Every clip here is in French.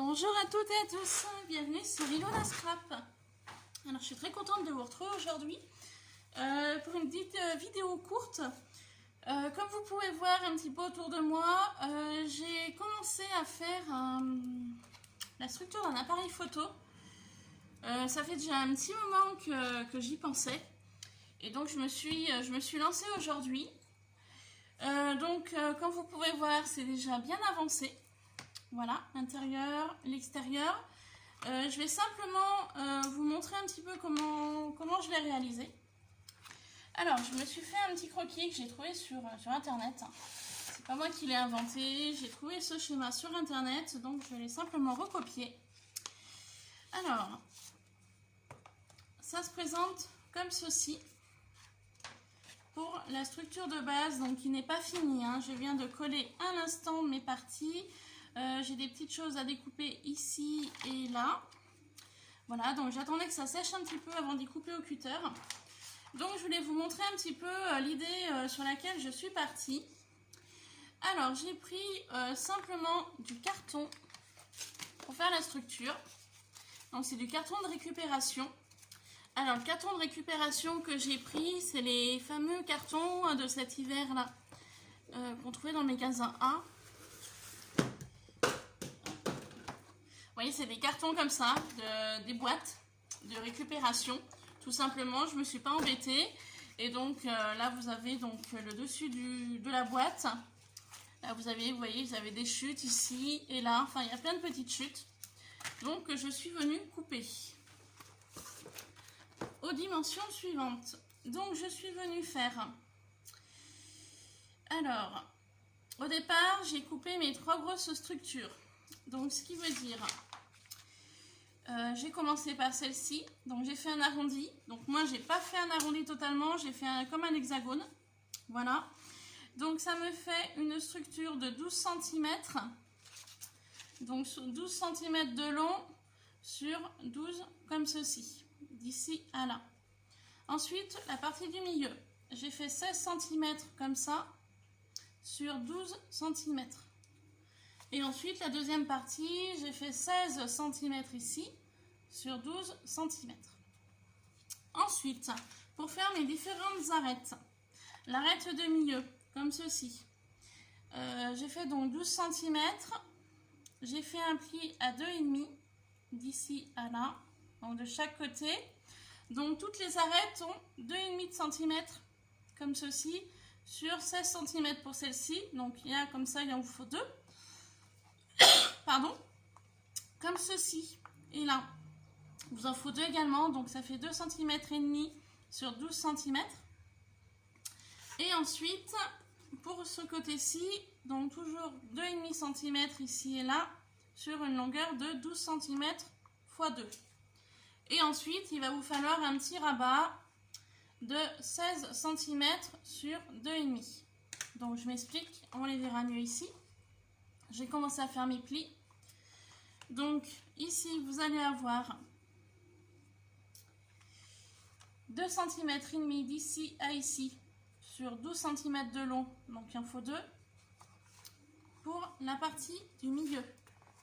Bonjour à toutes et à tous, bienvenue sur Ilona Scrap. Alors je suis très contente de vous retrouver aujourd'hui pour une petite vidéo courte. Comme vous pouvez voir un petit peu autour de moi, j'ai commencé à faire la structure d'un appareil photo. Ça fait déjà un petit moment que j'y pensais et donc je me suis lancée aujourd'hui. Comme vous pouvez voir, c'est déjà bien avancé. Voilà, l'intérieur, l'extérieur. Je vais simplement vous montrer un petit peu comment je l'ai réalisé. Alors, je me suis fait un petit croquis que j'ai trouvé sur internet. C'est pas moi qui l'ai inventé, j'ai trouvé ce schéma sur internet, donc je l'ai simplement recopié. Alors, ça se présente comme ceci pour la structure de base, donc qui n'est pas finie, hein. Je viens de coller à l'instant mes parties. J'ai des petites choses à découper ici et là. Voilà, donc j'attendais que ça sèche un petit peu avant d'y couper au cutter. Donc je voulais vous montrer un petit peu l'idée sur laquelle je suis partie. Alors j'ai pris simplement du carton pour faire la structure. Donc c'est du carton de récupération. Alors le carton de récupération que j'ai pris, c'est les fameux cartons de cet hiver là qu'on trouvait dans le magasin A. Vous voyez, c'est des cartons comme ça, des boîtes de récupération. Tout simplement, je ne me suis pas embêtée. Et donc là, vous avez donc le dessus de la boîte. Là, vous voyez, vous avez des chutes ici et là. Enfin, il y a plein de petites chutes. Donc, je suis venue couper aux dimensions suivantes. Donc, je suis venue faire... Alors, au départ, j'ai coupé mes 3 grosses structures. Donc, ce qui veut dire... j'ai commencé par celle-ci, donc j'ai fait un arrondi. Donc moi j'ai pas fait un arrondi totalement, j'ai fait comme un hexagone. Voilà. Donc ça me fait une structure de 12 cm. Donc 12 cm de long sur 12 comme ceci, d'ici à là. Ensuite la partie du milieu, j'ai fait 16 cm comme ça sur 12 cm. Et ensuite, la deuxième partie, j'ai fait 16 cm ici sur 12 cm. Ensuite, pour faire mes différentes arêtes, l'arête de milieu, comme ceci, j'ai fait donc 12 cm. J'ai fait un pli à 2,5 d'ici à là, donc de chaque côté. Donc, toutes les arêtes ont 2,5 cm, comme ceci, sur 16 cm pour celle-ci. Donc, il y a comme ça, il en vous faut 2. Pardon, comme ceci, et là, vous en faut 2 également, donc ça fait 2 cm et demi sur 12 cm. Et ensuite, pour ce côté-ci, donc toujours 2,5 cm ici et là, sur une longueur de 12 cm x 2. Et ensuite, il va vous falloir un petit rabat de 16 cm sur 2,5. Donc je m'explique, on les verra mieux ici. J'ai commencé à faire mes plis. Donc ici, vous allez avoir 2 cm et demi d'ici à ici sur 12 cm de long. Donc il en faut 2 pour la partie du milieu.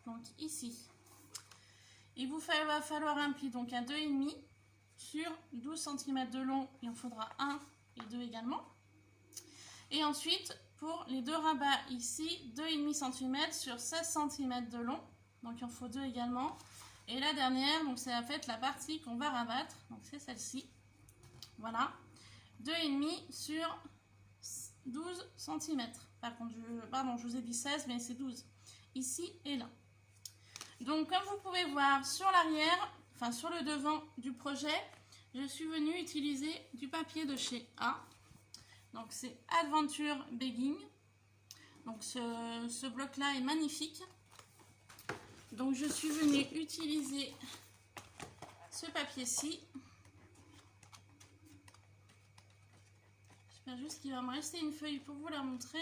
Donc ici. Il vous va falloir un pli donc à 2,5 sur 12 cm de long. Il en faudra 1 et 2 également. Et ensuite, pour les 2 rabats ici, 2,5 cm sur 16 cm de long. Donc il en faut 2 également. Et la dernière, donc c'est en fait la partie qu'on va rabattre. Donc c'est celle-ci. Voilà. 2,5 sur 12 cm. Par contre, pardon, je vous ai dit 16, mais c'est 12. Ici et là. Donc comme vous pouvez voir sur l'arrière, enfin sur le devant du projet, je suis venue utiliser du papier de chez A. Donc c'est Adventure Begging. Donc ce bloc-là est magnifique. Donc je suis venue utiliser ce papier-ci. J'espère juste qu'il va me rester une feuille pour vous la montrer.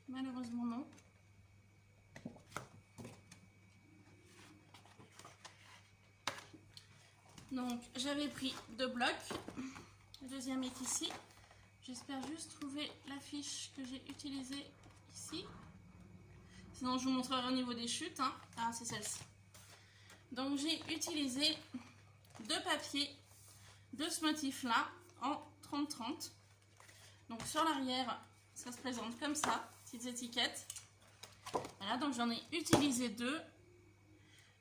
Malheureusement non. Donc j'avais pris 2 blocs. Le deuxième est ici. J'espère juste trouver la fiche que j'ai utilisée ici. Sinon, je vous montrerai au niveau des chutes. Hein. Ah, c'est celle-ci. Donc, j'ai utilisé 2 papiers de ce motif-là en 30-30. Donc, sur l'arrière, ça se présente comme ça, petites étiquettes. Voilà, donc j'en ai utilisé 2.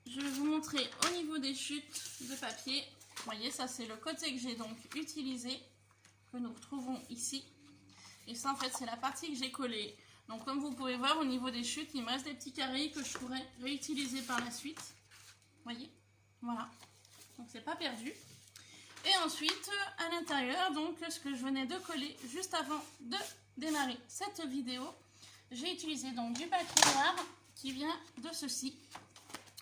Je vais vous montrer au niveau des chutes de papier. Vous voyez, ça c'est le côté que j'ai donc utilisé, que nous retrouvons ici. Et ça en fait c'est la partie que j'ai collée. Donc comme vous pouvez voir au niveau des chutes, il me reste des petits carrés que je pourrais réutiliser par la suite. Vous voyez, voilà. Donc c'est pas perdu. Et ensuite, à l'intérieur, donc ce que je venais de coller juste avant de démarrer cette vidéo, j'ai utilisé donc du papier noir qui vient de ceci.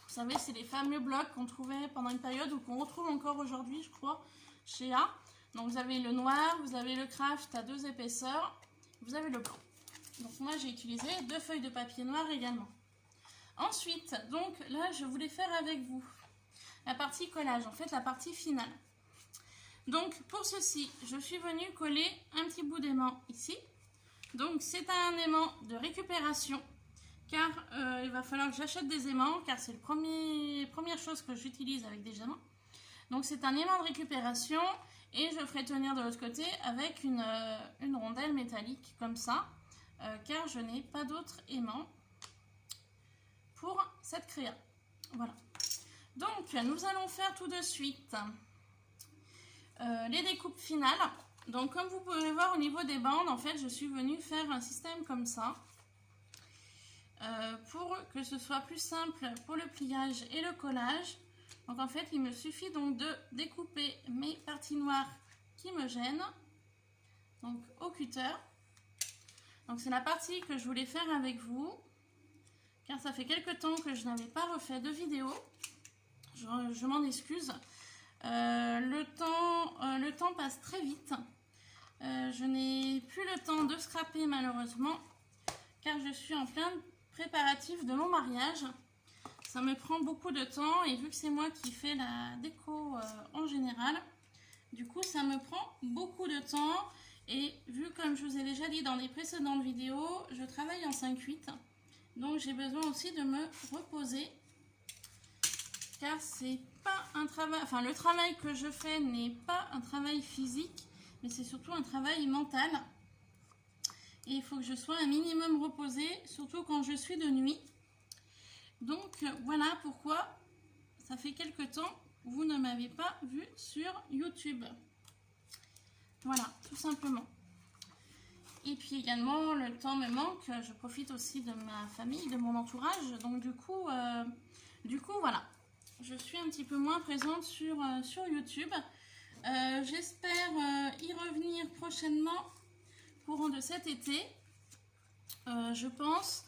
Vous savez, c'est les fameux blocs qu'on trouvait pendant une période ou qu'on retrouve encore aujourd'hui, je crois, chez A. Donc vous avez le noir, vous avez le craft à 2 épaisseurs, vous avez le blanc. Donc moi j'ai utilisé 2 feuilles de papier noir également. Ensuite, donc là je voulais faire avec vous la partie collage, en fait la partie finale. Donc pour ceci, je suis venue coller un petit bout d'aimant ici. Donc c'est un aimant de récupération. Car il va falloir que j'achète des aimants, car c'est la première chose que j'utilise avec des aimants. Donc c'est un aimant de récupération et je ferai tenir de l'autre côté avec une rondelle métallique comme ça, car je n'ai pas d'autres aimants pour cette créa. Voilà. Donc nous allons faire tout de suite les découpes finales. Donc comme vous pouvez voir au niveau des bandes, en fait je suis venue faire un système comme ça. Pour que ce soit plus simple pour le pliage et le collage. Donc en fait il me suffit donc de découper mes parties noires qui me gênent, donc au cutter. Donc c'est la partie que je voulais faire avec vous, car ça fait quelque temps que je n'avais pas refait de vidéo. Je m'en excuse. Le temps passe très vite. Je n'ai plus le temps de scraper malheureusement, car je suis en plein préparatif de mon mariage. Ça me prend beaucoup de temps et vu que c'est moi qui fais la déco en général, du coup ça me prend beaucoup de temps. Et vu comme je vous ai déjà dit dans les précédentes vidéos, je travaille en 5/8, donc j'ai besoin aussi de me reposer, car c'est pas un travail, enfin le travail que je fais n'est pas un travail physique, mais c'est surtout un travail mental. Et il faut que je sois un minimum reposée, surtout quand je suis de nuit. Donc voilà pourquoi ça fait quelque temps vous ne m'avez pas vu sur YouTube. Voilà, tout simplement. Et puis également, le temps me manque, je profite aussi de ma famille, de mon entourage. Donc du coup voilà, je suis un petit peu moins présente sur YouTube. J'espère y revenir prochainement, courant de cet été, je pense.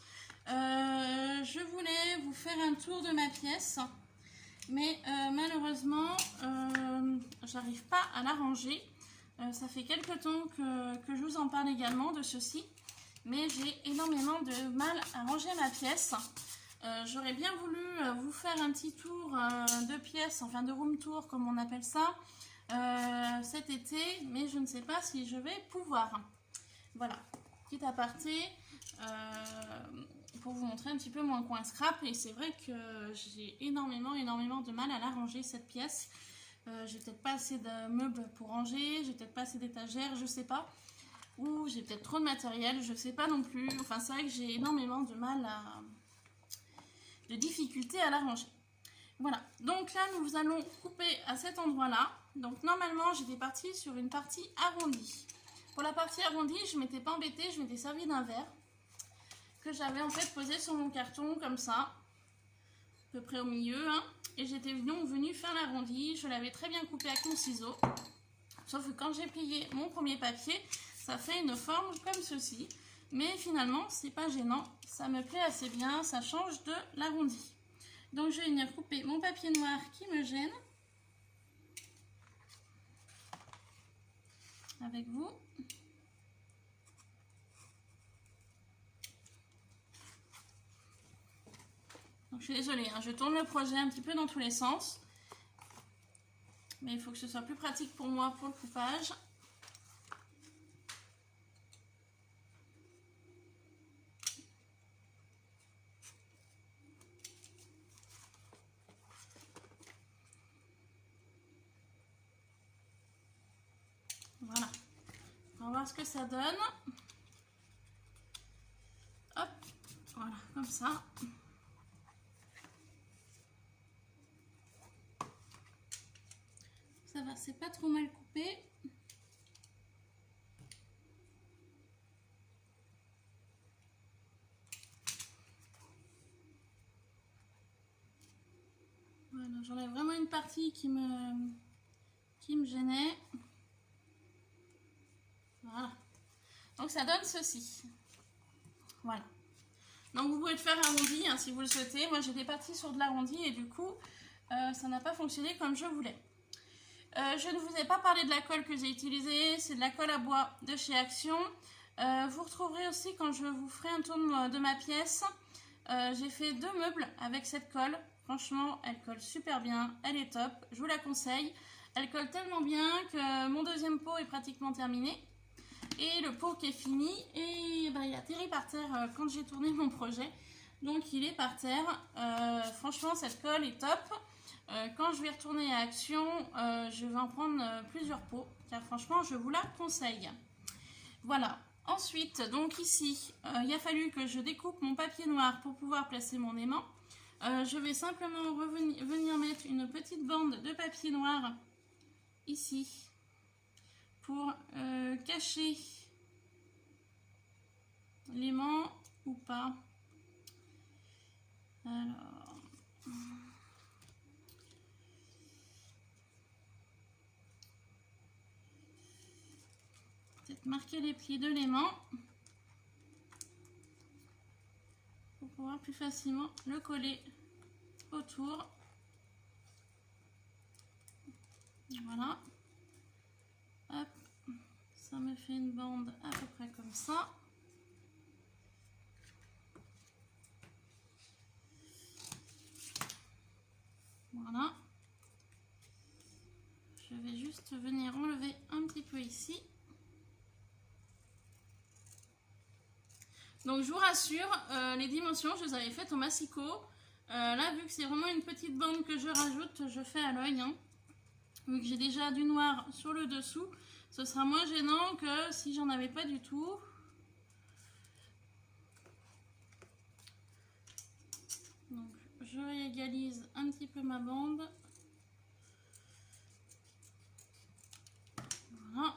Je voulais vous faire un tour de ma pièce, mais malheureusement j'arrive pas à la ranger. Ça fait quelques temps que je vous en parle également de ceci, mais j'ai énormément de mal à ranger ma pièce. J'aurais bien voulu vous faire un petit tour de pièce, enfin de room tour comme on appelle ça, cet été, mais je ne sais pas si je vais pouvoir. Voilà, petit aparté pour vous montrer un petit peu mon coin scrap. Et c'est vrai que j'ai énormément de mal à la ranger cette pièce. J'ai peut-être pas assez de meubles pour ranger, j'ai peut-être pas assez d'étagères, je sais pas, ou j'ai peut-être trop de matériel, je sais pas non plus. Enfin c'est vrai que j'ai énormément de mal de difficultés à la ranger. Voilà, donc là nous allons couper à cet endroit là. Donc normalement j'étais partie sur une partie arrondie. Pour la partie arrondie je m'étais pas embêtée, je m'étais servi d'un verre que j'avais en fait posé sur mon carton comme ça, à peu près au milieu, hein. Et j'étais venue faire l'arrondi, je l'avais très bien coupé avec mon ciseau. Sauf que quand j'ai plié mon premier papier, ça fait une forme comme ceci. Mais finalement, c'est pas gênant, ça me plaît assez bien, ça change de l'arrondi. Donc je vais venir couper mon papier noir qui me gêne. Avec vous. Donc, je suis désolée, hein, je tourne le projet un petit peu dans tous les sens. Mais il faut que ce soit plus pratique pour moi pour le coupage. voir ce que ça donne. Hop, voilà, comme ça. Ça va, c'est pas trop mal coupé. Voilà, j'enlève vraiment une partie qui me gênait. Voilà. Donc ça donne ceci. Voilà. Donc vous pouvez le faire arrondi hein, si vous le souhaitez. Moi j'étais partie sur de l'arrondi et du coup ça n'a pas fonctionné comme je voulais. Je ne vous ai pas parlé de la colle que j'ai utilisée. C'est de la colle à bois de chez Action. Vous retrouverez aussi quand je vous ferai un tour de ma pièce. J'ai fait 2 meubles avec cette colle. Franchement, elle colle super bien. Elle est top. Je vous la conseille. Elle colle tellement bien que mon deuxième pot est pratiquement terminé. Et le pot qui est fini, et ben, il atterrit par terre quand j'ai tourné mon projet. Donc il est par terre. Franchement, cette colle est top. Quand je vais retourner à Action, je vais en prendre plusieurs pots. Car franchement, je vous la conseille. Voilà. Ensuite, donc ici, il a fallu que je découpe mon papier noir pour pouvoir placer mon aimant. Je vais simplement venir mettre une petite bande de papier noir ici pour cacher l'aimant ou pas. Alors, peut-être marquer les plis de l'aimant pour pouvoir plus facilement le coller autour. Voilà. Hop, ça me fait une bande à peu près comme ça. Voilà. Je vais juste venir enlever un petit peu ici. Donc je vous rassure, les dimensions, je les avais faites au massicot. Là, vu que c'est vraiment une petite bande que je rajoute, je fais à l'œil. Hein. Vu que j'ai déjà du noir sur le dessous, ce sera moins gênant que si j'en avais pas du tout. Donc je réégalise un petit peu ma bande. Voilà.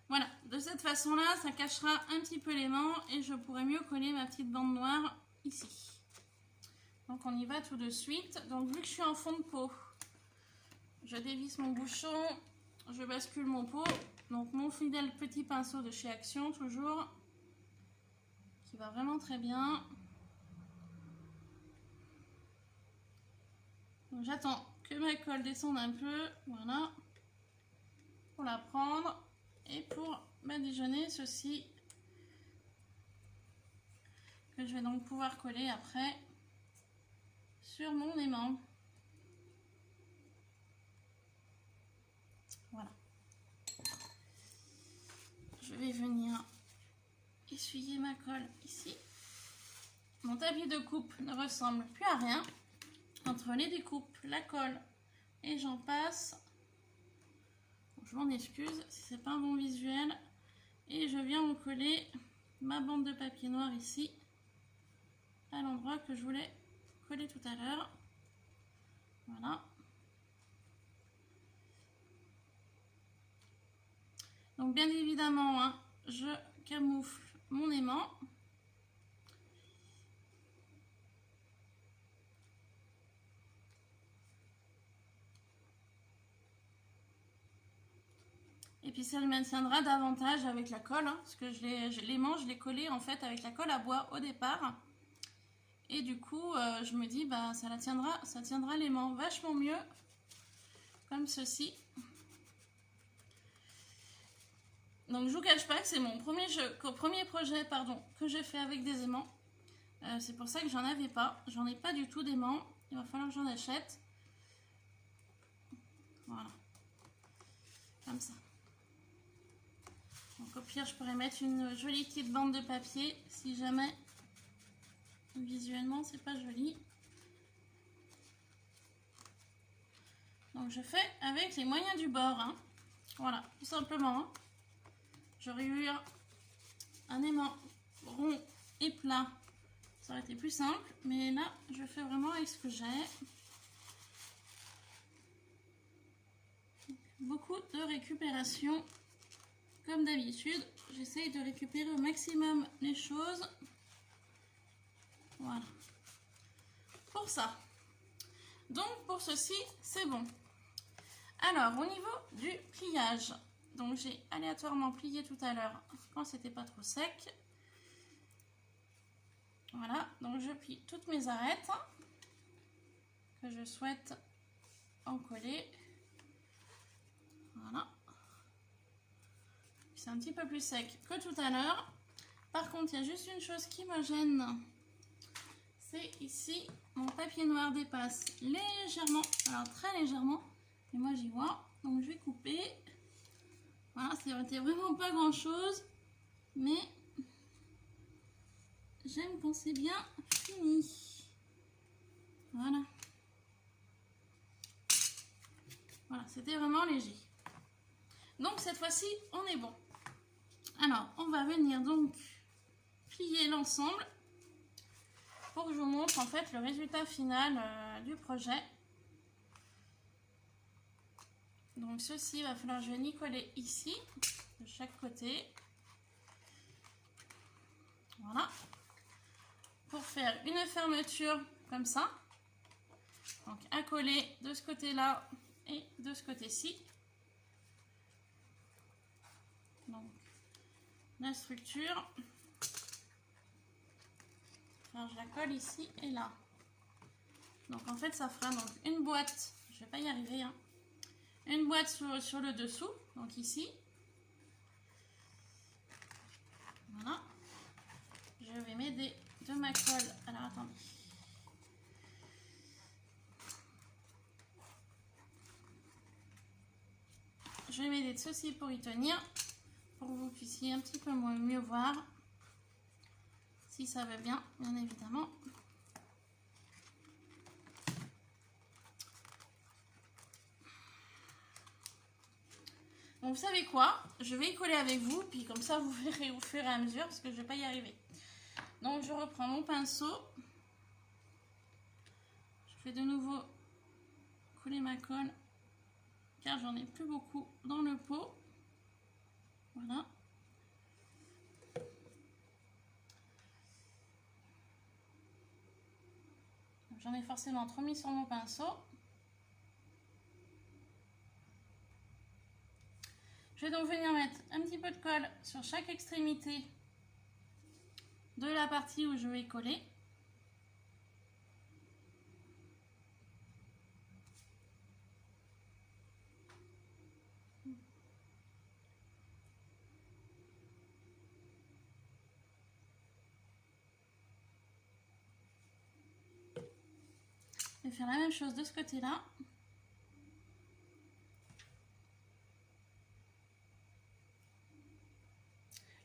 Voilà, de cette façon-là, ça cachera un petit peu l'aimant et je pourrai mieux coller ma petite bande noire ici. Donc on y va tout de suite. Donc vu que je suis en fond de pot, je dévisse mon bouchon, je bascule mon pot. Donc mon fidèle petit pinceau de chez Action toujours, qui va vraiment très bien. Donc j'attends que ma colle descende un peu, voilà, pour la prendre. Et pour badigeonner ceci, que je vais donc pouvoir coller après sur mon aimant. Voilà. Je vais venir essuyer ma colle ici. Mon tapis de coupe ne ressemble plus à rien. Entre les découpes, la colle et j'en passe. Je m'en excuse si c'est pas un bon visuel. Et je viens me coller ma bande de papier noir ici, à l'endroit que je voulais coller tout à l'heure. Voilà. Donc bien évidemment, hein, je camoufle mon aimant. Et puis ça le maintiendra davantage avec la colle, hein, parce que l'aimant, je l'ai collé en fait avec la colle à bois au départ. Et du coup, je me dis, bah, ça tiendra l'aimant vachement mieux, comme ceci. Donc je vous cache pas que c'est mon premier projet que j'ai fait avec des aimants. C'est pour ça que j'en avais pas. J'en ai pas du tout d'aimants. Il va falloir que j'en achète. Voilà. Comme ça. Donc au pire, je pourrais mettre une jolie petite bande de papier si jamais visuellement c'est pas joli. Donc je fais avec les moyens du bord, hein. Voilà, tout simplement, hein. J'aurais eu un aimant rond et plat, ça aurait été plus simple, mais là je fais vraiment avec ce que j'ai. Beaucoup de récupération, comme d'habitude, j'essaye de récupérer au maximum les choses. Voilà, pour ça. Donc pour ceci, c'est bon. Alors, au niveau du pliage, donc j'ai aléatoirement plié tout à l'heure quand c'était pas trop sec. Voilà, donc je plie toutes mes arêtes que je souhaite encoller. Voilà. C'est un petit peu plus sec que tout à l'heure. Par contre, il y a juste une chose qui me gêne. C'est ici, mon papier noir dépasse légèrement, alors très légèrement, et moi j'y vois. Donc je vais couper. Voilà, c'était vraiment pas grand chose, mais j'aime quand c'est bien fini. Voilà. Voilà, c'était vraiment léger. Donc cette fois-ci, on est bon. Alors, on va venir donc plier l'ensemble pour que je vous montre en fait le résultat final du projet. Donc ceci, il va falloir que je vienne y coller ici, de chaque côté. Voilà. Pour faire une fermeture comme ça. Donc à coller de ce côté-là et de ce côté-ci. Donc la structure. Alors, je la colle ici et là. Donc en fait ça fera donc une boîte, je vais pas y arriver, hein. Une boîte sur le dessous, donc ici. Voilà. Je vais m'aider de ma colle. Alors attendez. Je vais m'aider de ceci pour y tenir, pour que vous puissiez un petit peu mieux voir. Si ça va bien, bien évidemment. Donc vous savez quoi, je vais y coller avec vous, puis comme ça vous verrez au fur et à mesure, parce que je ne vais pas y arriver. Donc je reprends mon pinceau, je fais de nouveau coller ma colle, car j'en ai plus beaucoup dans le pot. Voilà. J'en ai forcément trop mis sur mon pinceau. Je vais donc venir mettre un petit peu de colle sur chaque extrémité de la partie où je vais coller. Je vais faire la même chose de ce côté-là.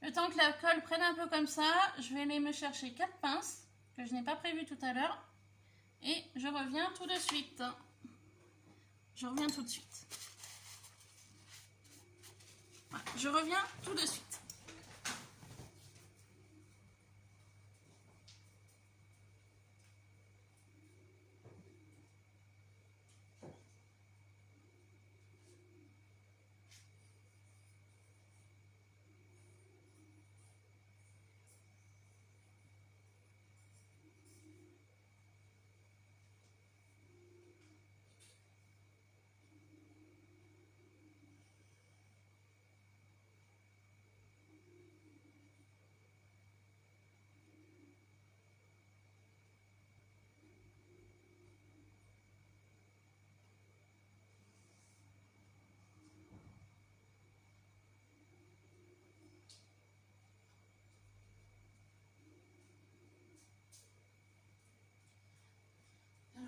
Le temps que la colle prenne un peu comme ça, je vais aller me chercher 4 pinces que je n'ai pas prévues tout à l'heure. Et je reviens tout de suite. Je reviens tout de suite. Voilà, je reviens tout de suite.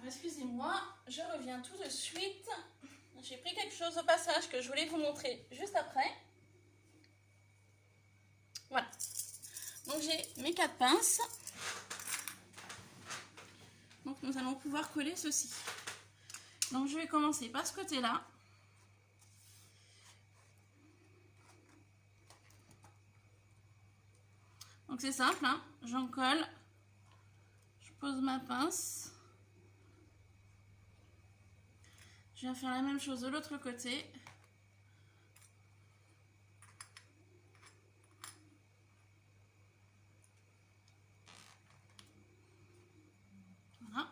Excusez-moi, je reviens tout de suite. J'ai pris quelque chose au passage que je voulais vous montrer juste après. Voilà. Donc j'ai mes 4 pinces. Donc nous allons pouvoir coller ceci. Donc je vais commencer par ce côté-là. Donc c'est simple, hein, j'en colle, je pose ma pince. Je vais faire la même chose de l'autre côté. Voilà.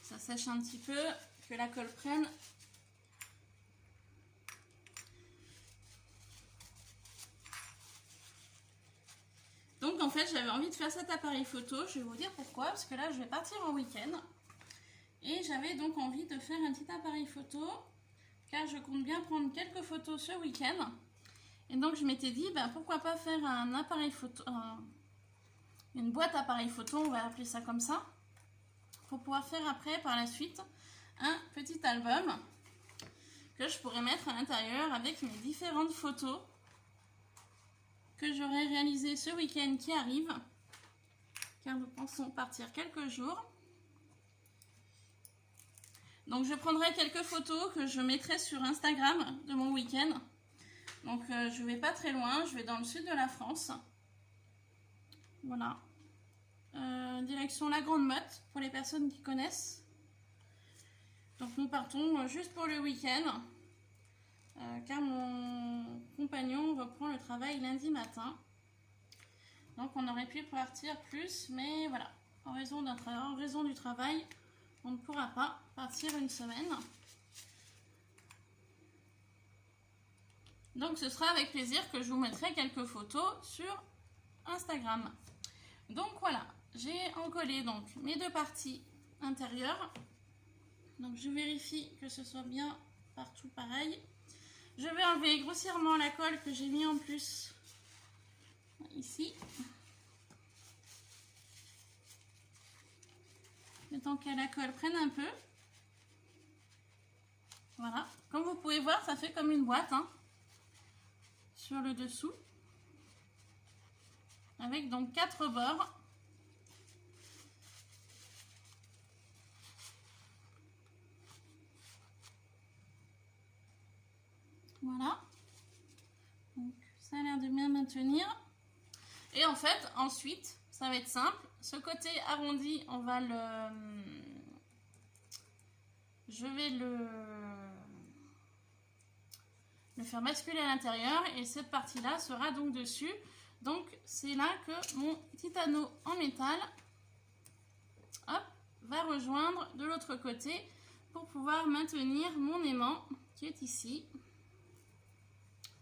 Ça sèche un petit peu, que la colle prenne. Donc en fait j'avais envie de faire cet appareil photo, je vais vous dire pourquoi, parce que là je vais partir en week-end et j'avais donc envie de faire un petit appareil photo car je compte bien prendre quelques photos ce week-end et donc je m'étais dit bah, pourquoi pas faire un appareil photo, une boîte appareil photo, on va appeler ça comme ça, pour pouvoir faire après par la suite un petit album que je pourrais mettre à l'intérieur avec mes différentes photos que j'aurai réalisé ce week-end qui arrive, car nous pensons partir quelques jours. Donc je prendrai quelques photos que je mettrai sur Instagram de mon week-end. Donc je vais pas très loin, je vais dans le sud de la France. Voilà. Direction la Grande Motte, pour les personnes qui connaissent. Donc nous partons juste pour le week-end. Car mon compagnon reprend le travail lundi matin. Donc on aurait pu partir plus, mais voilà, en raison du travail, on ne pourra pas partir une semaine. Donc ce sera avec plaisir que je vous mettrai quelques photos sur Instagram. Donc voilà, j'ai encollé donc mes deux parties intérieures. Donc je vérifie que ce soit bien partout pareil. Je vais enlever grossièrement la colle que j'ai mis en plus ici. Le temps que la colle prenne un peu. Voilà. Comme vous pouvez voir, ça fait comme une boîte hein, sur le dessous. Avec donc 4 bords. Voilà. Donc ça a l'air de bien maintenir. Et en fait, ensuite, ça va être simple. Ce côté arrondi, on va je vais le faire basculer à l'intérieur et cette partie-là sera donc dessus. Donc c'est là que mon petit anneau en métal hop, va rejoindre de l'autre côté pour pouvoir maintenir mon aimant qui est ici.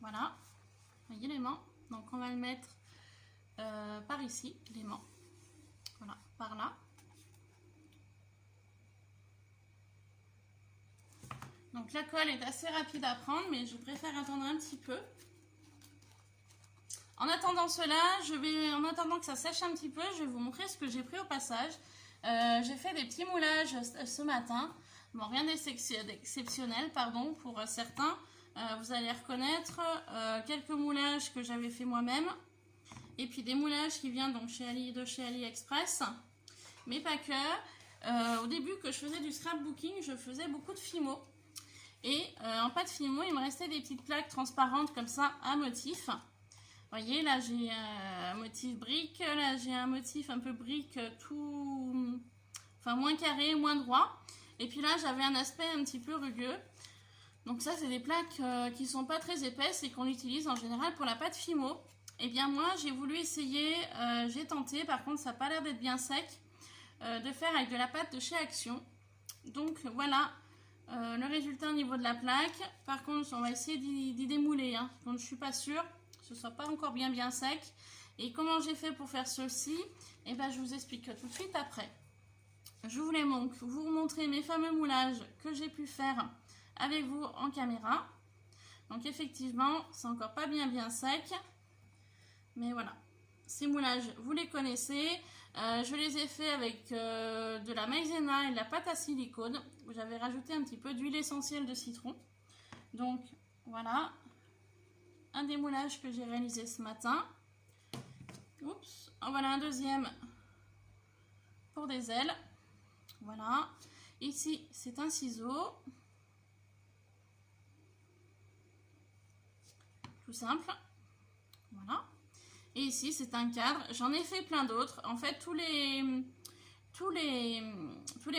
Voilà, vous voyez l'aimant. Donc on va le mettre par ici, l'aimant. Voilà, par là. Donc la colle est assez rapide à prendre, mais je préfère attendre un petit peu. En attendant cela, en attendant que ça sèche un petit peu, je vais vous montrer ce que j'ai pris au passage. J'ai fait des petits moulages ce matin. Bon, rien d'exceptionnel, pardon, pour certains. Vous allez reconnaître quelques moulages que j'avais fait moi-même. Et puis des moulages qui viennent donc de chez AliExpress. Mais pas que. Au début que je faisais du scrapbooking, je faisais beaucoup de Fimo. Et en pâte Fimo, il me restait des petites plaques transparentes comme ça à motif. Vous voyez, là j'ai un motif brique, là j'ai un motif un peu brique tout... Enfin moins carré, moins droit. Et puis là j'avais un aspect un petit peu rugueux. Donc ça c'est des plaques qui sont pas très épaisses et qu'on utilise en général pour la pâte Fimo. Et bien moi j'ai voulu essayer, j'ai tenté, par contre ça n'a pas l'air d'être bien sec, de faire avec de la pâte de chez Action. Donc voilà le résultat au niveau de la plaque. Par contre on va essayer d'y démouler, hein, donc je suis pas sûre que ce soit pas encore bien sec. Et comment j'ai fait pour faire ceci, et ben je vous explique tout de suite après. Je voulais donc vous montrer mes fameux moulages que j'ai pu faire avec vous en caméra. Donc effectivement c'est encore pas bien sec. Mais voilà, ces moulages, vous les connaissez. Je les ai faits avec de la maïzena et de la pâte à silicone. J'avais rajouté un petit peu d'huile essentielle de citron. Donc voilà, un des moulages que j'ai réalisé ce matin. Oups, en voilà un deuxième pour des ailes. Voilà. Ici, c'est un ciseau. Tout simple. Voilà. Et ici, c'est un cadre. J'en ai fait plein d'autres. En fait, tous les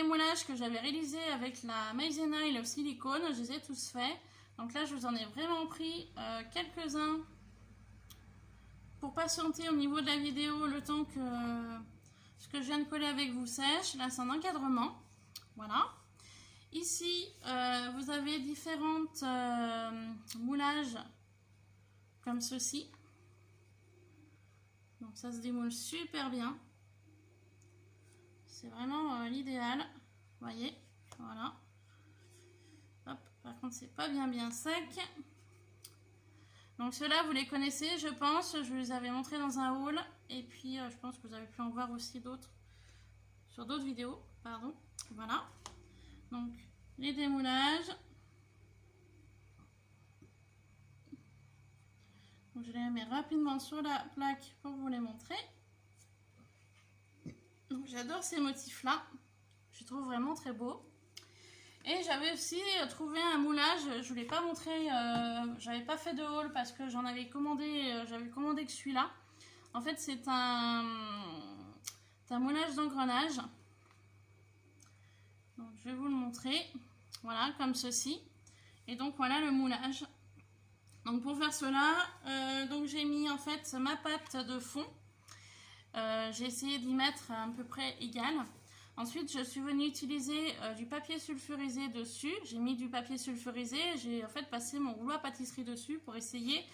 moulages que j'avais réalisés avec la maïzena et le silicone, je les ai tous faits. Donc là, je vous en ai vraiment pris quelques-uns pour patienter au niveau de la vidéo le temps que ce que je viens de coller avec vous sèche. Là, c'est un encadrement. Voilà. Ici, vous avez différentes moulages comme ceci. Donc ça se démoule super bien. C'est vraiment l'idéal. Vous voyez, voilà. Hop, par contre, c'est pas bien sec. Donc ceux-là, vous les connaissez, je pense. Je vous les avais montrés dans un haul. Et puis, je pense que vous avez pu en voir aussi d'autres sur d'autres vidéos. Pardon. Voilà. Donc, les démoulages. Donc, je les mets rapidement sur la plaque pour vous les montrer. Donc, j'adore ces motifs-là. Je les trouve vraiment très beaux. Et j'avais aussi trouvé un moulage, je ne vous l'ai pas montré, j'avais pas fait de haul parce que j'en avais commandé, j'avais commandé que celui-là. En fait, c'est un moulage d'engrenage. Donc, je vais vous le montrer. Voilà, comme ceci. Et donc, voilà le moulage. Donc, pour faire cela, donc j'ai mis en fait ma pâte de fond. J'ai essayé d'y mettre à peu près égal. Ensuite, je suis venue utiliser du papier sulfurisé dessus. J'ai mis du papier sulfurisé. J'ai en fait passé mon rouleau à pâtisserie dessus pour essayer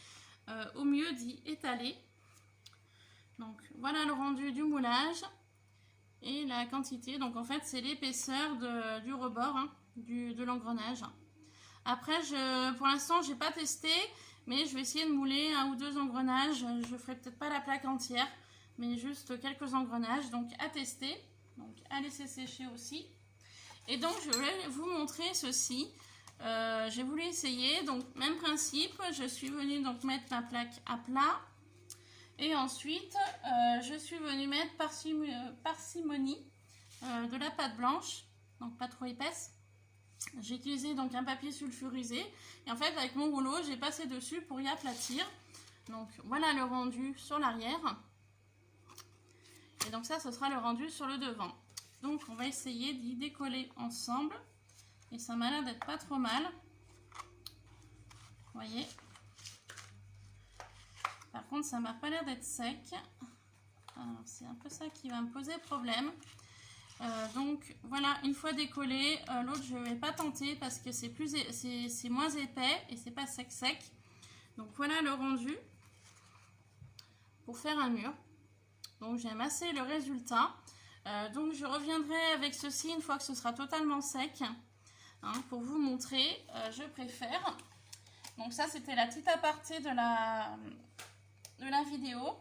au mieux d'y étaler. Donc, voilà le rendu du moulage et la quantité. Donc, en fait, c'est l'épaisseur du rebord hein, de l'engrenage. Après, pour l'instant, je n'ai pas testé, mais je vais essayer de mouler 1 ou 2 engrenages. Je ne ferai peut-être pas la plaque entière, mais juste quelques engrenages. Donc, à tester. Donc, à laisser sécher aussi. Et donc, je vais vous montrer ceci. J'ai voulu essayer. Donc, même principe. Je suis venue donc mettre ma plaque à plat. Et ensuite, je suis venue mettre parcimonie de la pâte blanche. Donc, pas trop épaisse. J'ai utilisé donc un papier sulfurisé. Et en fait, avec mon rouleau, j'ai passé dessus pour y aplatir. Donc, voilà le rendu sur l'arrière. Et donc ça, ce sera le rendu sur le devant. Donc on va essayer d'y décoller ensemble. Et ça m'a l'air d'être pas trop mal. Vous voyez. Par contre, ça m'a pas l'air d'être sec. Alors c'est un peu ça qui va me poser problème. Donc voilà, une fois décollé, l'autre je ne vais pas tenter parce que c'est moins épais et c'est pas sec. Donc voilà le rendu pour faire un mur. Donc j'ai amassé le résultat. Donc je reviendrai avec ceci une fois que ce sera totalement sec. Hein, pour vous montrer, je préfère. Donc ça c'était la petite aparté de la vidéo.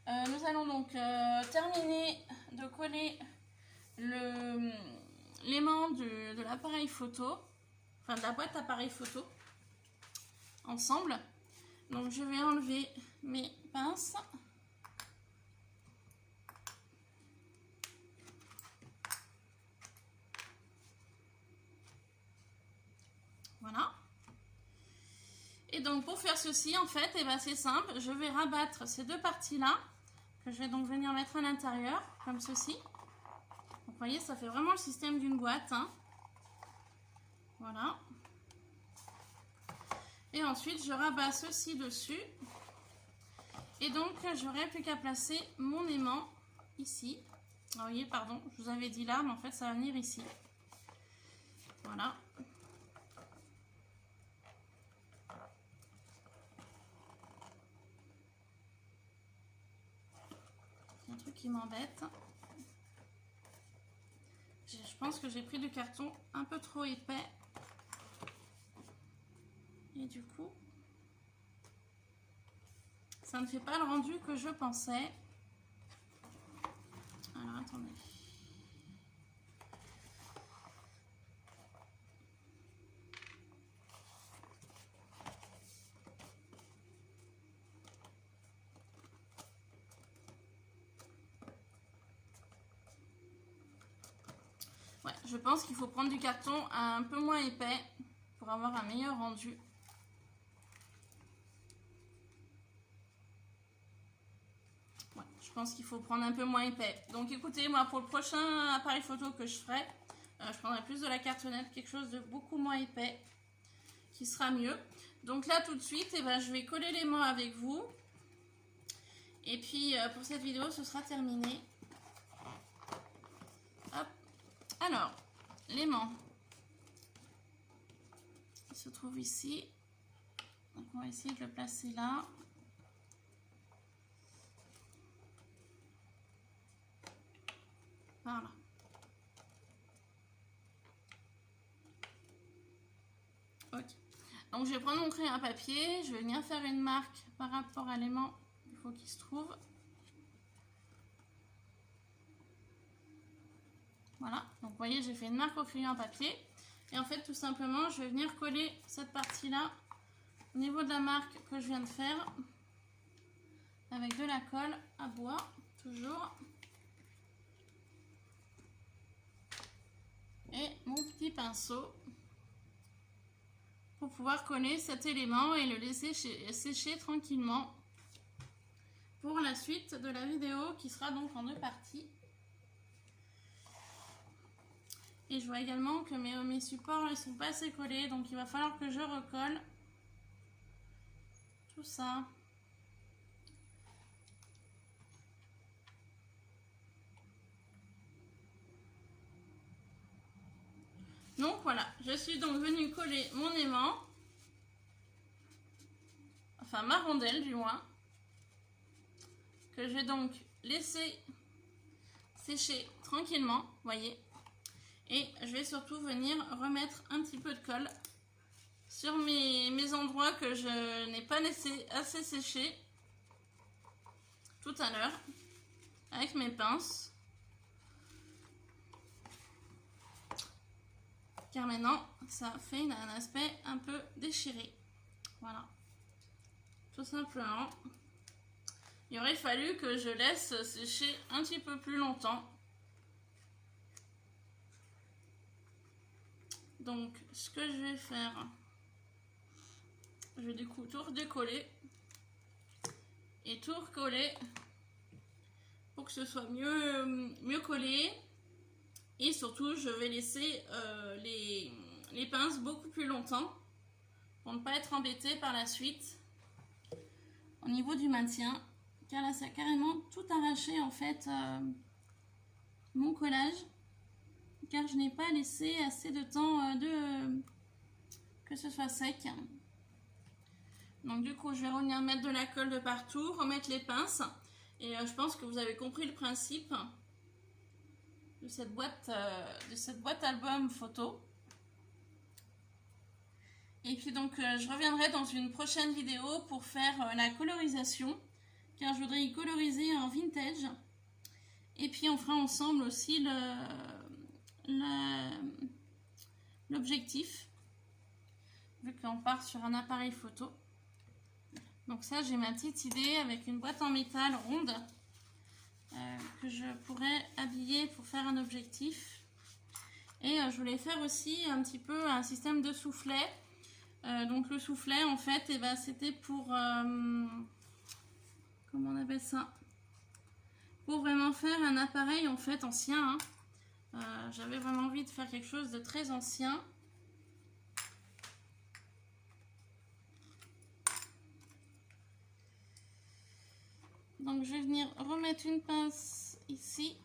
Nous allons donc terminer de coller l'aimant de l'appareil photo. Enfin de la boîte appareil photo. Ensemble. Donc je vais enlever mes pinces. Voilà. Et donc pour faire ceci, en fait, eh ben, c'est simple. Je vais rabattre ces deux parties-là, que je vais donc venir mettre à l'intérieur, comme ceci. Donc, vous voyez, ça fait vraiment le système d'une boîte. Hein. Voilà. Et ensuite, je rabats ceci dessus. Et donc, j'aurai plus qu'à placer mon aimant ici. Alors, vous voyez, pardon, je vous avais dit là, mais en fait, ça va venir ici. Voilà. Un truc qui m'embête. Je pense que j'ai pris du carton un peu trop épais. Et du coup, ça ne fait pas le rendu que je pensais. Alors, attendez. Ouais, je pense qu'il faut prendre du carton un peu moins épais pour avoir un meilleur rendu. Ouais, je pense qu'il faut prendre un peu moins épais. Donc écoutez, moi pour le prochain appareil photo que je ferai, je prendrai plus de la cartonnette, quelque chose de beaucoup moins épais, qui sera mieux. Donc là tout de suite, eh ben, je vais coller l'aimant avec vous. Et puis pour cette vidéo, ce sera terminé. Hop. Alors, l'aimant, il se trouve ici. Donc on va essayer de le placer là. Voilà. Ok. Donc je vais prendre mon crayon à papier, je vais venir faire une marque par rapport à l'aimant, il faut qu'il se trouve. Voilà, donc vous voyez, j'ai fait une marque au crayon à papier. Et en fait, tout simplement, je vais venir coller cette partie-là au niveau de la marque que je viens de faire avec de la colle à bois, toujours. Et mon petit pinceau pour pouvoir coller cet élément et le laisser sécher tranquillement pour la suite de la vidéo qui sera donc en 2 parties. Et je vois également que mes supports ne sont pas assez collés, donc il va falloir que je recolle tout ça. Donc voilà, je suis donc venue coller mon aimant, enfin ma rondelle du moins, que je vais donc laisser sécher tranquillement, voyez. Et je vais surtout venir remettre un petit peu de colle sur mes endroits que je n'ai pas laissé assez sécher tout à l'heure avec mes pinces. Car maintenant, ça fait un aspect un peu déchiré. Voilà. Tout simplement. Il aurait fallu que je laisse sécher un petit peu plus longtemps. Donc, ce que je vais faire, je vais du coup tout redécoller et tout recoller pour que ce soit mieux collé. Et surtout, je vais laisser les pinces beaucoup plus longtemps pour ne pas être embêtée par la suite au niveau du maintien. Car là, ça a carrément tout arraché en fait mon collage. Car je n'ai pas laissé assez de temps que ce soit sec. Donc du coup, je vais revenir mettre de la colle de partout, remettre les pinces. Et je pense que vous avez compris le principe de cette boîte album photo. Et puis donc je reviendrai dans une prochaine vidéo pour faire la colorisation, car je voudrais y coloriser en vintage. Et puis on fera ensemble aussi l'objectif, vu qu'on part sur un appareil photo. Donc ça, j'ai ma petite idée avec une boîte en métal ronde que je pourrais habiller pour faire un objectif. Et je voulais faire aussi un petit peu un système de soufflet. Donc le soufflet, en fait, eh ben, c'était pour... comment on appelle ça? Pour vraiment faire un appareil, en fait, ancien. Hein. J'avais vraiment envie de faire quelque chose de très ancien. Donc je vais venir remettre une pince ici.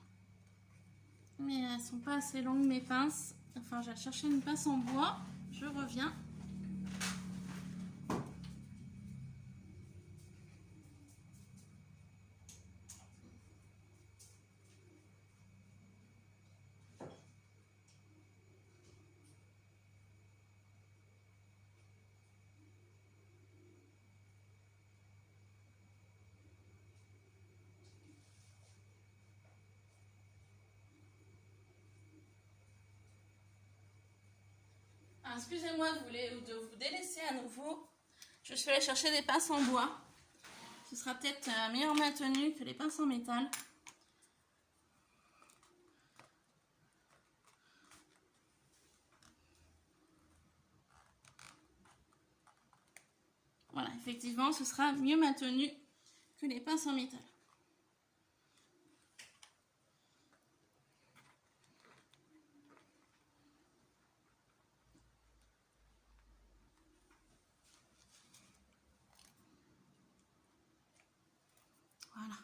Mais elles sont pas assez longues mes pinces. Enfin, je vais chercher une pince en bois. Je reviens. Excusez-moi de vous délaisser à nouveau. Je suis allée chercher des pinces en bois. Ce sera peut-être meilleur maintenu que les pinces en métal. effectivement, ce sera mieux maintenu que les pinces en métal. Voilà.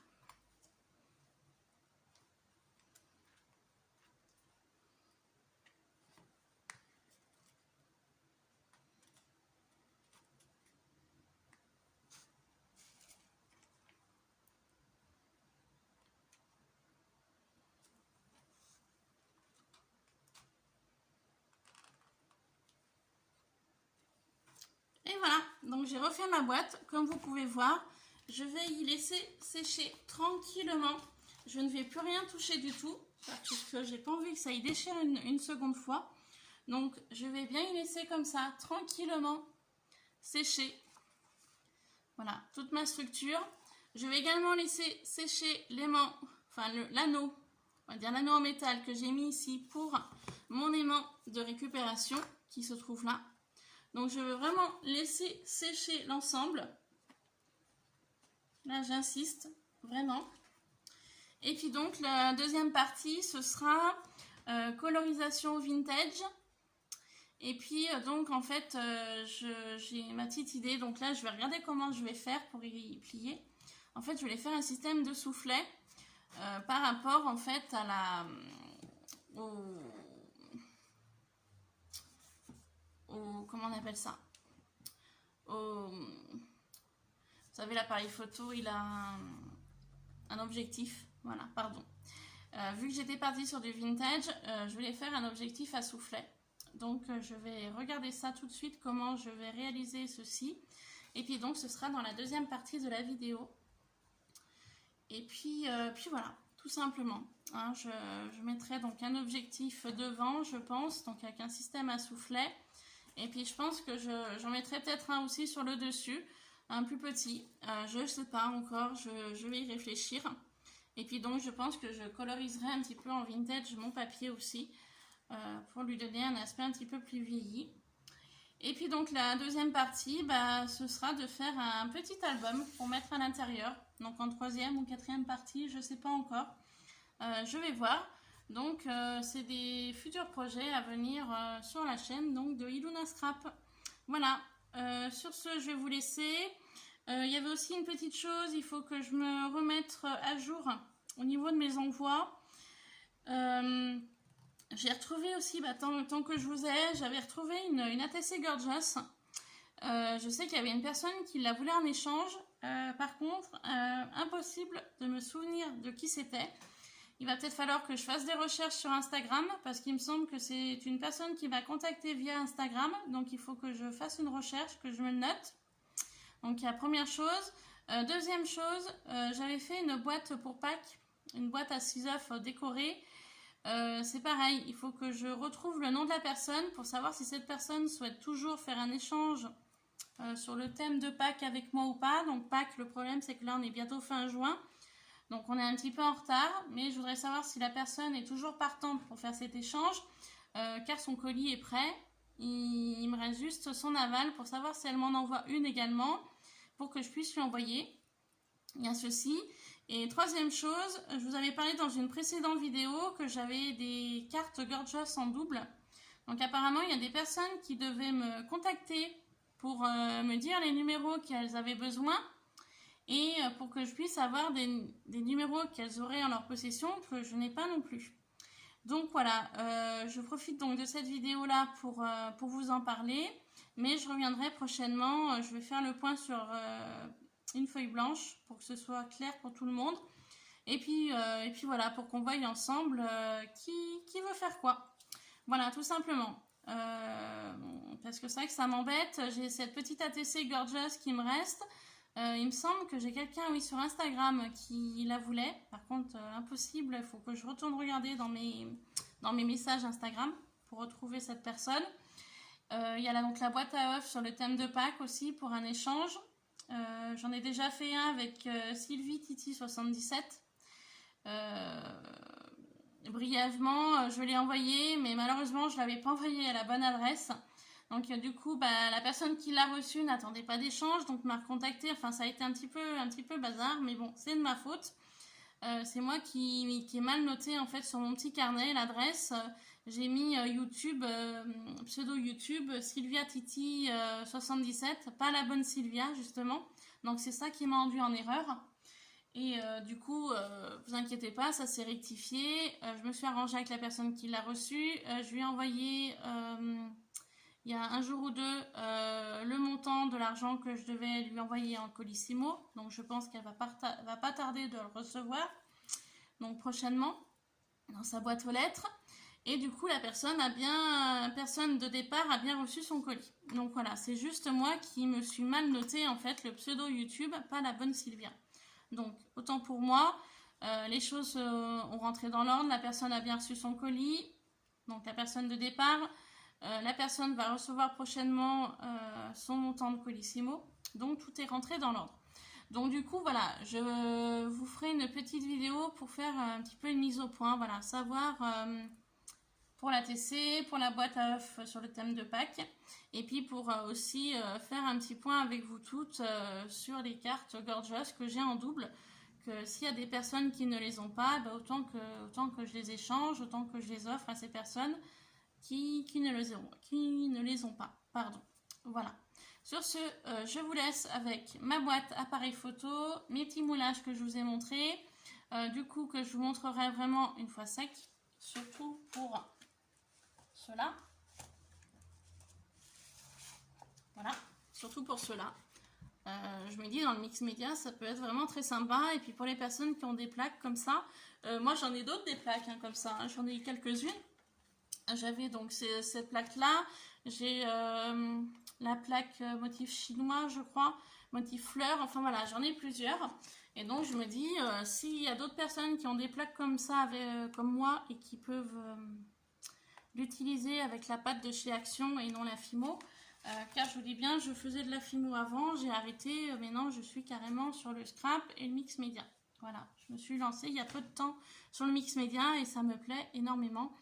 Et voilà, donc j'ai refait ma boîte, comme vous pouvez voir. Je vais y laisser sécher tranquillement. Je ne vais plus rien toucher du tout, parce que j'ai pas envie que ça y déchire une seconde fois. Donc je vais bien y laisser comme ça, tranquillement, sécher. Voilà, toute ma structure. Je vais également laisser sécher l'aimant, enfin l'anneau, on va dire l'anneau en métal que j'ai mis ici pour mon aimant de récupération qui se trouve là. Donc je veux vraiment laisser sécher l'ensemble. Là j'insiste vraiment. Et puis donc la deuxième partie ce sera colorisation vintage. Et puis donc en fait j'ai ma petite idée. Donc là je vais regarder comment je vais faire pour y plier. En fait je vais faire un système de soufflet par rapport en fait à la comment on appelle ça, vous savez l'appareil photo il a un objectif, voilà, pardon, vu que j'étais partie sur du vintage, je voulais faire un objectif à soufflet. Donc je vais regarder ça tout de suite, comment je vais réaliser ceci. Et puis donc ce sera dans la deuxième partie de la vidéo. Et puis voilà, tout simplement. Hein, je mettrai donc un objectif devant, je pense, donc avec un système à soufflet. Et puis je pense que j'en mettrai peut-être un aussi sur le dessus, un plus petit. Je ne sais pas encore, je vais y réfléchir. Et puis donc je pense que je coloriserai un petit peu en vintage mon papier aussi, pour lui donner un aspect un petit peu plus vieilli. Et puis donc la deuxième partie, ce sera de faire un petit album pour mettre à l'intérieur. Donc en troisième ou quatrième partie, je ne sais pas encore. Je vais voir. Donc c'est des futurs projets à venir sur la chaîne donc de Iluna Scrap. Voilà, sur ce je vais vous laisser. Il y avait aussi une petite chose, il faut que je me remette à jour au niveau de mes envois. J'ai retrouvé aussi, tant que je vous ai, j'avais retrouvé une ATC Gorgeous. Je sais qu'il y avait une personne qui la voulait en échange. Par contre, impossible de me souvenir de qui c'était. Il va peut-être falloir que je fasse des recherches sur Instagram parce qu'il me semble que c'est une personne qui m'a contacté via Instagram. Donc il faut que je fasse une recherche, que je me le note. Donc la première chose. Deuxième chose, j'avais fait une boîte pour Pâques, une boîte à 6 œufs décorée. C'est pareil, il faut que je retrouve le nom de la personne pour savoir si cette personne souhaite toujours faire un échange sur le thème de Pâques avec moi ou pas. Donc Pâques, le problème c'est que là on est bientôt fin juin. Donc on est un petit peu en retard, mais je voudrais savoir si la personne est toujours partante pour faire cet échange, car son colis est prêt. Il me reste juste son aval pour savoir si elle m'en envoie une également, pour que je puisse lui envoyer. Il y a ceci. Et troisième chose, je vous avais parlé dans une précédente vidéo que j'avais des cartes Gorgeous en double. Donc apparemment, il y a des personnes qui devaient me contacter pour me dire les numéros qu'elles avaient besoin. Et pour que je puisse avoir des numéros qu'elles auraient en leur possession, que je n'ai pas non plus. Donc voilà, je profite donc de cette vidéo là pour vous en parler. Mais je reviendrai prochainement, je vais faire le point sur une feuille blanche pour que ce soit clair pour tout le monde. Et puis voilà, pour qu'on voie ensemble qui veut faire quoi. Voilà, tout simplement. Parce que c'est vrai que ça m'embête, j'ai cette petite ATC Gorgeous qui me reste. Il me semble que j'ai quelqu'un, oui, sur Instagram qui la voulait. Par contre, impossible, il faut que je retourne regarder dans mes messages Instagram pour retrouver cette personne. Il y a là donc la boîte à œufs sur le thème de Pâques aussi pour un échange. J'en ai déjà fait un avec Sylvie Titi 77. Brièvement, je l'ai envoyé, mais malheureusement, je ne l'avais pas envoyé à la bonne adresse. Donc du coup, la personne qui l'a reçu n'attendait pas d'échange, donc m'a recontacté. Enfin, ça a été un petit peu bazar, mais bon, c'est de ma faute. C'est moi qui ai mal noté en fait sur mon petit carnet l'adresse. J'ai mis YouTube, pseudo YouTube, Sylvia Titi 77, pas la bonne Sylvia justement. Donc c'est ça qui m'a induit en erreur. Et du coup, vous inquiétez pas, ça s'est rectifié. Je me suis arrangée avec la personne qui l'a reçu. Je lui ai envoyé il y a un jour ou deux le montant de l'argent que je devais lui envoyer en Colissimo. Donc je pense qu'elle va pas tarder de le recevoir. Donc prochainement, dans sa boîte aux lettres. Et du coup, la personne de départ a bien reçu son colis. Donc voilà, c'est juste moi qui me suis mal noté en fait le pseudo YouTube, pas la bonne Sylvia. Donc autant pour moi, les choses ont rentré dans l'ordre, la personne a bien reçu son colis. Donc la personne de départ, la personne va recevoir prochainement son montant de Colissimo. Donc tout est rentré dans l'ordre. Donc du coup, voilà, je vous ferai une petite vidéo pour faire un petit peu une mise au point. Voilà, savoir pour la TC, pour la boîte à œufs sur le thème de Pâques. Et puis pour aussi faire un petit point avec vous toutes sur les cartes Gorgeous que j'ai en double. Que s'il y a des personnes qui ne les ont pas, autant que je les échange, autant que je les offre à ces personnes qui ne les ont pas. Pardon. Voilà. Sur ce, je vous laisse avec ma boîte appareil photo, mes petits moulages que je vous ai montrés, du coup que je vous montrerai vraiment une fois sec, surtout pour cela. Voilà, surtout pour cela. Je me dis dans le mix média, ça peut être vraiment très sympa. Et puis pour les personnes qui ont des plaques comme ça, moi j'en ai d'autres des plaques comme ça, hein, j'en ai quelques-unes. J'avais donc cette plaque-là. J'ai la plaque motif chinois, je crois, motif fleur. Enfin voilà, j'en ai plusieurs. Et donc je me dis, s'il y a d'autres personnes qui ont des plaques comme ça, comme moi, et qui peuvent l'utiliser avec la pâte de chez Action et non la Fimo, car je vous dis bien, je faisais de la Fimo avant, j'ai arrêté, maintenant je suis carrément sur le scrap et le mix média. Voilà, je me suis lancée il y a peu de temps sur le mix média et ça me plaît énormément.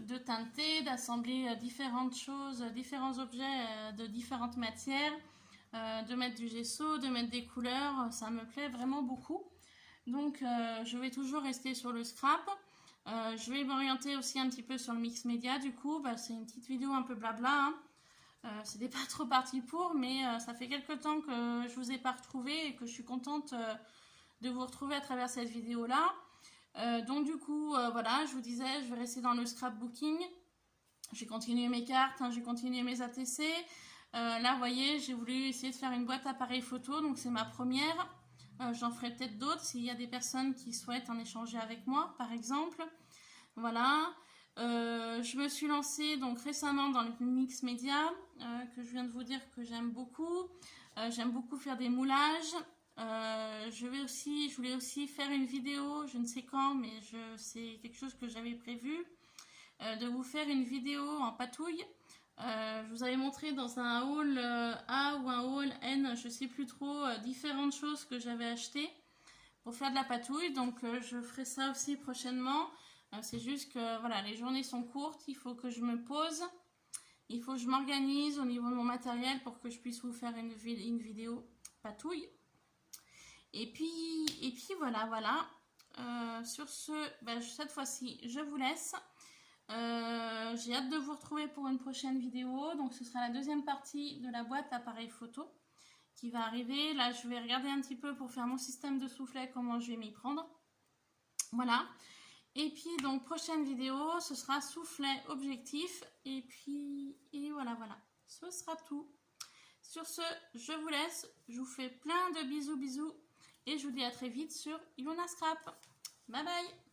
De teinter, d'assembler différentes choses, différents objets de différentes matières, de mettre du gesso, de mettre des couleurs, ça me plaît vraiment beaucoup. Donc je vais toujours rester sur le scrap. Je vais m'orienter aussi un petit peu sur le mix média, du coup c'est une petite vidéo un peu blabla, hein. C'était pas trop parti pour, mais ça fait quelques temps que je vous ai pas retrouvé et que je suis contente de vous retrouver à travers cette vidéo là. Donc du coup, voilà, je vous disais, je vais rester dans le scrapbooking. J'ai continué mes cartes, hein, j'ai continué mes ATC. Là, vous voyez, j'ai voulu essayer de faire une boîte appareil photo, donc c'est ma première. J'en ferai peut-être d'autres s'il y a des personnes qui souhaitent en échanger avec moi, par exemple. Voilà. Je me suis lancée donc récemment dans le mix média, que je viens de vous dire que j'aime beaucoup. J'aime beaucoup faire des moulages. Je voulais aussi faire une vidéo, je ne sais quand, mais c'est quelque chose que j'avais prévu, de vous faire une vidéo en patouille. Je vous avais montré dans un haul A ou un haul N, je ne sais plus trop, différentes choses que j'avais achetées pour faire de la patouille. Donc je ferai ça aussi prochainement. C'est juste que voilà, les journées sont courtes, il faut que je me pose. Il faut que je m'organise au niveau de mon matériel pour que je puisse vous faire une vidéo patouille. Et puis voilà. Sur ce, cette fois-ci, je vous laisse. J'ai hâte de vous retrouver pour une prochaine vidéo. Donc ce sera la deuxième partie de la boîte appareil photo qui va arriver. Là, je vais regarder un petit peu pour faire mon système de soufflet, comment je vais m'y prendre. Voilà. Et puis donc prochaine vidéo, ce sera soufflet objectif. Et voilà. Ce sera tout. Sur ce, je vous laisse. Je vous fais plein de bisous. Et je vous dis à très vite sur Ilona Scrap. Bye bye!